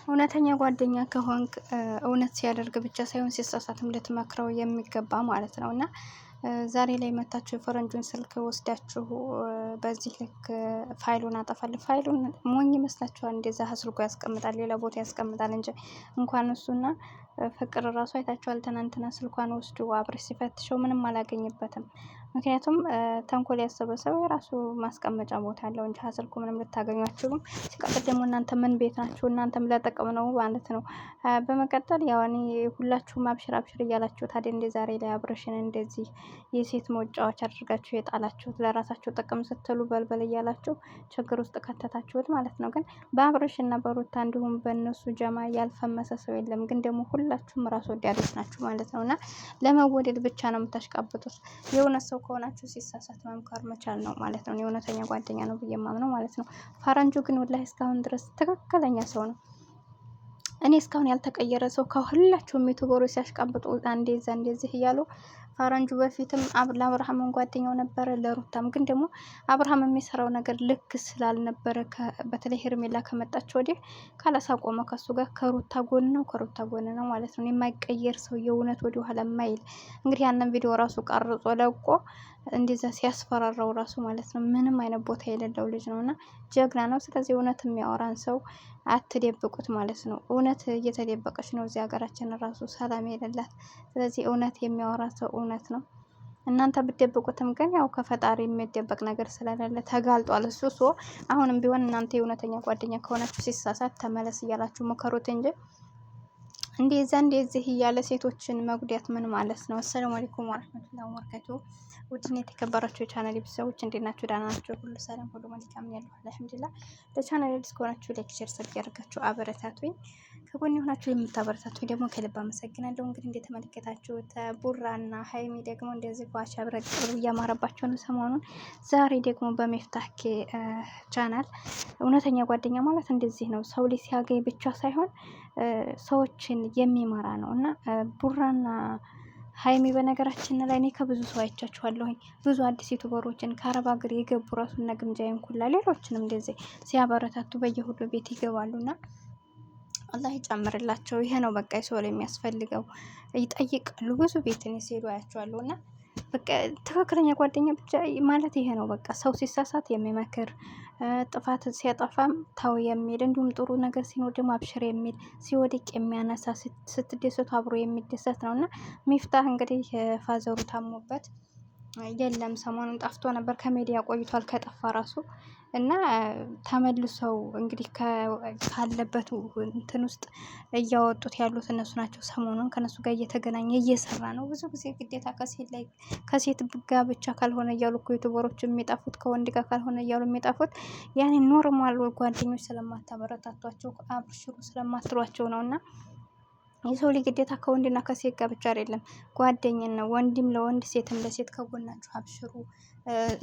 እውነተኛ ጓደኛ ከሆንክ እውነት ሲያደርግ ብቻ ሳይሆን ሲሳሳትም ልትመክረው የሚገባ ማለት ነው። እና ዛሬ ላይ መታችሁ የፈረንጁን ስልክ ወስዳችሁ በዚህ ልክ ፋይሉን አጠፋለሁ። ፋይሉን ሞኝ ይመስላችኋል? እንደዛ አስርጎ ያስቀምጣል፣ ሌላ ቦታ ያስቀምጣል እንጂ እንኳን እሱና ፍቅር ራሱ አይታችኋል። ትናንትና ስልኳን ወስዶ አብረሽ ሲፈትሸው ምንም አላገኝበትም። ምክንያቱም ተንኮል ያሰበ ሰው የራሱ ማስቀመጫ ቦታ አለው እንጂ ስልኩ ምንም ልታገኙ አትችሉም። ሲቀጥል ደግሞ እናንተ ምን ቤት ናችሁ? እናንተም ለጠቀም ነው ማለት ነው። በመቀጠል ያው እኔ ሁላችሁም አብሽር አብሽር እያላችሁ ታዲያ እንደ ዛሬ ላይ አብረሽን እንደዚህ የሴት መጫወቻ አድርጋችሁ የጣላችሁት ለራሳችሁ ጥቅም ስትሉ በልበል እያላችሁ ችግር ውስጥ ከተታችሁት ማለት ነው። ግን በአብረሽ እና በሩታ እንዲሁም በእነሱ ጀማ ያልፈመሰ ሰው የለም። ግን ደግሞ ሁላችሁም ራስ ወዳዶች ናችሁ ማለት ነው። እና ለመወደድ ብቻ ነው የምታሽቃብጡት። የእውነት ሰው ከሆናችሁ ሲሳሳት መምከር መቻል ነው ማለት ነው። የእውነተኛ ጓደኛ ነው ብዬ የማምነው ማለት ነው። ፈረንጁ ግን ወላሂ እስካሁን ድረስ ትክክለኛ ሰው ነው። እኔ እስካሁን ያልተቀየረ ሰው ከሁላችሁም ዩቱበሮች ሲያሽቃብጡ አንዴዛ እንደዚህ እያሉ ፈረንጁ በፊትም ለአብርሃምን ጓደኛው ነበረ፣ ለሩታም ግን ደግሞ አብርሃም የሚሰራው ነገር ልክ ስላልነበረ በተለይ ሄርሜላ ከመጣች ወዲህ ካላሳቆመ ከሱ ጋር ከሩታ ጎን ነው ማለት ነው። የማይቀየር ሰው የእውነት ወደ ኋላ የማይል እንግዲህ ያንን ቪዲዮ ራሱ ቀርጾ ለቆ እንደዛ ሲያስፈራራው ራሱ ማለት ነው። ምንም አይነት ቦታ የሌለው ልጅ ነው እና ጀግና ነው። ስለዚህ እውነት የሚያወራን ሰው አትደብቁት ማለት ነው። እውነት እየተደበቀች ነው እዚህ ሀገራችን ራሱ ሰላም የሌላት። ስለዚህ እውነት የሚያወራ ሰው እውነት ነው። እናንተ ብትደብቁትም ግን ያው ከፈጣሪ የሚደበቅ ነገር ስለሌለ ተጋልጧል እሱ አሁንም ቢሆን እናንተ የእውነተኛ ጓደኛ ከሆናችሁ ሲሳሳት ተመለስ እያላችሁ መከሩት እንጂ እንደዚህ እያለ ሴቶችን መጉዳት ምን ማለት ነው? አሰላሙ አለይኩም ወራህመቱላሂ ወበረካቱሁ። ውድና የተከበራችሁ የቻናል ቤተሰቦች እንዴት ናችሁ? ደህና ናችሁ? ሁሉ ሰላም ሁሉ መልካም ያለው አልሐምዱሊላህ። ለቻናል አዲስ ከሆናችሁ ላይክ፣ ሼር፣ ሰብስክራይብ ያደርጋችሁ አበረታቱኝ። ከጎን የሆናችሁ የምታበረታቱኝ ደግሞ ከልብ አመሰግናለሁ። እንግዲህ እንደተመለከታችሁት ቡራና ሀይሚ ደግሞ እንደዚህ ጓቻ ብረቅ እያማረባቸው ነው ሰሞኑን። ዛሬ ደግሞ በሚፍታህ ቻናል እውነተኛ ጓደኛ ማለት እንደዚህ ነው። ሰው ልጅ ሲያገኝ ብቻ ሳይሆን ሰዎችን የሚመራ ነው እና ቡራና ሀይሚ በነገራችን ላይ እኔ ከብዙ ሰው አይቻችኋለሁኝ። ብዙ አዲስ ዩቱበሮችን ከአረብ ሀገር የገቡ ራሱና ግምጃዬን ኩላ ሌሎችንም እንደዚህ ሲያበረታቱ በየሁሉ ቤት ይገባሉና አላህ ይጨምርላቸው። ይሄ ነው በቃ የሰው ላይ የሚያስፈልገው። ይጠይቃሉ ብዙ ቤትን ሲሄዱ አያቸዋለሁ እና በቃ ትክክለኛ ጓደኛ ብቻ ማለት ይሄ ነው። በቃ ሰው ሲሳሳት የሚመክር ጥፋት ሲያጠፋም ታው የሚል እንዲሁም ጥሩ ነገር ሲኖር ደግሞ አብሽር የሚል ሲወድቅ የሚያነሳ ስትደሰቱ አብሮ የሚደሰት ነው እና ሚፍታህ እንግዲህ ፋዘሩ ታሞበት የለም ሰሞኑን ጠፍቶ ነበር። ከሜዲያ ቆይቷል ከጠፋ ራሱ እና ተመልሰው እንግዲህ ካለበት እንትን ውስጥ እያወጡት ያሉት እነሱ ናቸው። ሰሞኑን ከነሱ ጋር እየተገናኘ እየሰራ ነው። ብዙ ጊዜ ግዴታ ከሴት ጋር ብቻ ካልሆነ እያሉ እኮ ዩቱበሮች የሚጠፉት ከወንድ ጋር ካልሆነ እያሉ የሚጠፉት ያኔ ኖርማል ጓደኞች ስለማታበረታቷቸው አብሽሩ ስለማትሏቸው ነው። እና የሰው ልጅ ግዴታ ከወንድና ከሴት ጋር ብቻ አይደለም ጓደኝነት፣ ወንድም ለወንድ ሴትም ለሴት ከጎናችሁ አብሽሩ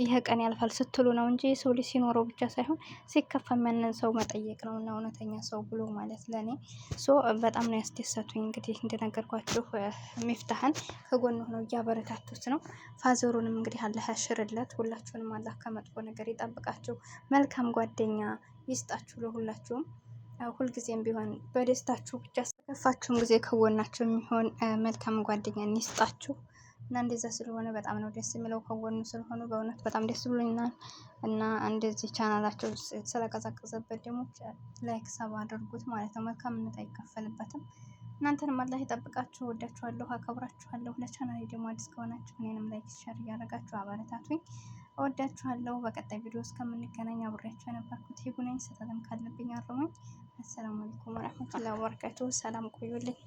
ይሄ ቀን ያልፋል ስትሉ ነው እንጂ የሰው ልጅ ሲኖረው ብቻ ሳይሆን ሲከፋ ያንን ሰው መጠየቅ ነው። እና እውነተኛ ሰው ብሎ ማለት ለእኔ በጣም ነው ያስደሰቱኝ። እንግዲህ እንደነገርኳችሁ ሚፍታህን ከጎን ሆነው እያበረታቱት ነው። ፋዘሩንም እንግዲህ አላህ ያሽርለት። ሁላችሁንም አላህ ከመጥፎ ነገር ይጠብቃችሁ። መልካም ጓደኛ ይስጣችሁ ለሁላችሁም። ሁልጊዜም ቢሆን በደስታችሁ ብቻ ከፋችሁም ጊዜ ከጎናችሁ የሚሆን መልካም ጓደኛ ይስጣችሁ። እና እንደዛ ስለሆነ በጣም ነው ደስ የሚለው ከጎኑ ስለሆኑ በእውነት በጣም ደስ ብሎኛል። እና እንደዚህ ቻናላቸው ስለቀዘቀዘበት ደግሞ ላይክ ሰብ አድርጉት ማለት ነው። መልካምነት አይከፈልበትም። እናንተንም አላህ ይጠብቃችሁ። ወዳችኋለሁ፣ አከብራችኋለሁ። ለቻናሌ ደግሞ አዲስ ከሆናችሁ እኔንም ላይክ ሸር እያደረጋችሁ አበረታቱኝ። እወዳችኋለሁ። በቀጣይ ቪዲዮ እስከምንገናኝ አብሬያችሁ የነበርኩት ይሁነኝ። ስህተትም ካለብኝ አርሙኝ። አሰላሙ አለይኩም ወራህመቱላሂ ወበረካቱሁ። ሰላም ቆዩልኝ።